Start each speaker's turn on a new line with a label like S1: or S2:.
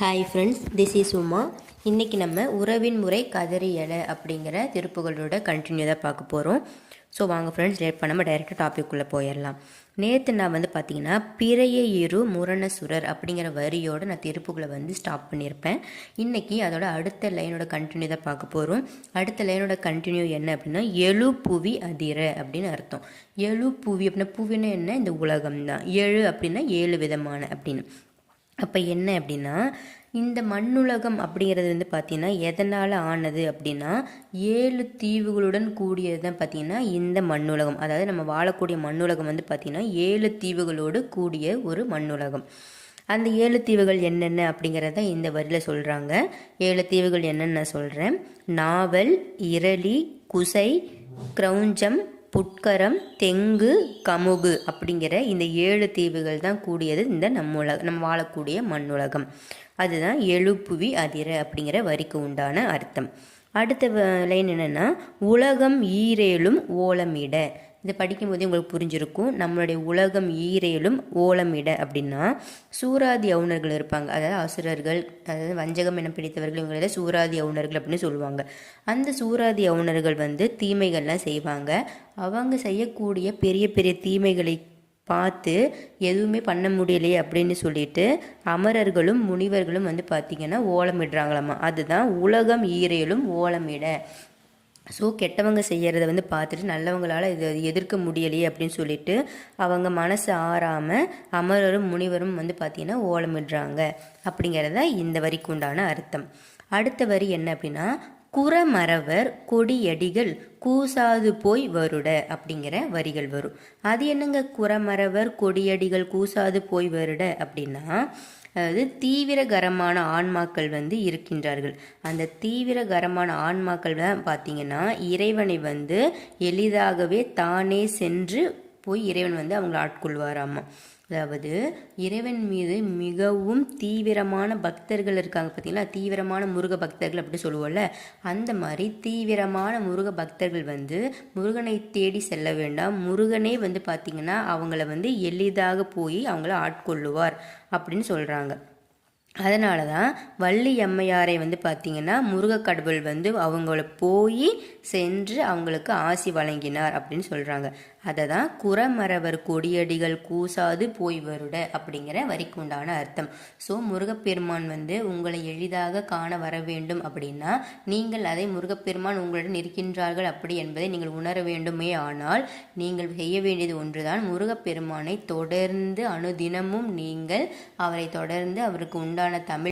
S1: Hi friends, this is Uma. இன்றைக்கி நம்ம உறவின் முறை கதறியலை அப்படிங்கிற திருப்புகளோட கண்டினியூ தான் பார்க்க போகிறோம். ஸோ வாங்க ஃப்ரெண்ட்ஸ், லேட் பண்ணாமல் டைரெக்டாக டாபிக்குள்ளே போயிடலாம். நேற்று நான் பார்த்தீங்கன்னா பிறைய இரு முரணசுரர் அப்படிங்கிற வரியோட நான் திருப்புகளை ஸ்டாப் பண்ணியிருப்பேன். இன்றைக்கி அதோட அடுத்த லைனோட கண்டினியூ தான் பார்க்க போகிறோம். அடுத்த லைனோட கண்டினியூ என்ன அப்படின்னா எழு புவி அதிர அப்படின்னு அர்த்தம். எழு புவி அப்படின்னா புவின்னா என்ன? இந்த உலகம் தான். எழு அப்படின்னா 7 விதமான அப்படின்னு. அப்போ என்ன அப்படின்னா இந்த மண்ணுலகம் அப்படிங்கிறது பார்த்தீங்கன்னா எதனால் ஆனது அப்படின்னா 7 தீவுகளுடன் கூடியது தான் பார்த்திங்கன்னா இந்த மண்ணுலகம். அதாவது நம்ம வாழக்கூடிய மண்ணுலகம் பார்த்திங்கன்னா 7 தீவுகளோடு கூடிய ஒரு மண்ணுலகம். அந்த 7 தீவுகள் என்னென்ன அப்படிங்கிறத இந்த வரியில் சொல்கிறாங்க. 7 தீவுகள் என்னென்னு நான் சொல்கிறேன். நாவல், இரளி, குசை, கிரௌஞ்சம், புட்கரம், தெங்கு, கமுகு அப்படிங்கிற இந்த 7 தீவுகள் தான் கூடியது இந்த நம்ம வாழக்கூடிய மண்ணுலகம். அதுதான் எழுப்புவி அதிர அப்படிங்கிற வரிக்கு உண்டான அர்த்தம். அடுத்த லைன் என்னென்னா உலகம் ஈரேலும் ஓலமிட. இதை படிக்கும்போதே உங்களுக்கு புரிஞ்சிருக்கும். நம்மளுடைய உலகம் ஈரேலும் ஓலமிட அப்படின்னா சூராதி அவுணர்கள் இருப்பாங்க, அதாவது அசுரர்கள், அதாவது வஞ்சகம் என பிடித்தவர்கள், இவங்கள சூராதி அவுணர்கள் அப்படின்னு சொல்லுவாங்க. அந்த சூராதி அவுணர்கள் தீமைகள்லாம் செய்வாங்க. அவங்க செய்யக்கூடிய பெரிய பெரிய தீமைகளை பார்த்து எதுவுமே பண்ண முடியலையே அப்படின்னு சொல்லிட்டு அமரர்களும் முனிவர்களும் பார்த்திங்கன்னா ஓலமிடுறாங்களாமா. அதுதான் உலகம் ஈரேலும் ஓலமிட. ஸோ கெட்டவங்க செய்கிறத பார்த்துட்டு நல்லவங்களால் இதை எதிர்க்க முடியலையே அப்படின்னு சொல்லிட்டு அவங்க மனசு ஆறாமல் அமரரும் முனிவரும் பார்த்திங்கன்னா ஓலமிடுறாங்க அப்படிங்கிறத இந்த வரிக்கு உண்டான அர்த்தம். அடுத்த வரி என்ன அப்படின்னா குறமறவர் கொடியடிகள் கூசாது போய் வருட அப்படிங்கிற வரிகள் வரும். அது என்னங்க குறமறவர் கொடியடிகள் கூசாது போய் வருட அப்படின்னா, அதாவது தீவிரகரமான ஆன்மாக்கள் இருக்கின்றார்கள். அந்த தீவிரகரமான ஆன்மாக்கள் தான் பார்த்தீங்கன்னா இறைவனை எளிதாகவே தானே சென்று போய் இறைவன் அவங்களை ஆட்கொள்வாராமா. அதாவது இறைவன் மீது மிகவும் தீவிரமான பக்தர்கள் இருக்காங்க பார்த்தீங்களா, தீவிரமான முருக பக்தர்கள் அப்படி சொல்லுவோம்ல, அந்த மாதிரி தீவிரமான முருக பக்தர்கள் முருகனை தேடி செல்ல வேண்டாம், முருகனே பார்த்தீங்கன்னா அவங்கள எளிதாக போய் அவங்கள ஆட்கொள்ளுவார் அப்படின்னு சொல்கிறாங்க. அதனால தான் வள்ளி அம்மையாரை பார்த்திங்கன்னா முருகக்கடவுள் அவங்கள போய் சென்று அவங்களுக்கு ஆசி வழங்கினார் அப்படின்னு சொல்கிறாங்க. அதை தான் குறமறவர் கொடியடிகள் கூசாது போய் வருட அப்படிங்கிற வரிக்கு உண்டான அர்த்தம். ஸோ முருகப்பெருமான் உங்களை எளிதாக காண வர வேண்டும் அப்படின்னா நீங்கள் அதை முருகப்பெருமான் உங்களுடன் இருக்கின்றார்கள் அப்படி என்பதை நீங்கள் உணர வேண்டுமே. ஆனால் நீங்கள் செய்ய வேண்டியது ஒன்றுதான், முருகப்பெருமானை தொடர்ந்து அனுதினமும் நீங்கள் அவரை தொடர்ந்து அவருக்கு உண்டான தமிழ்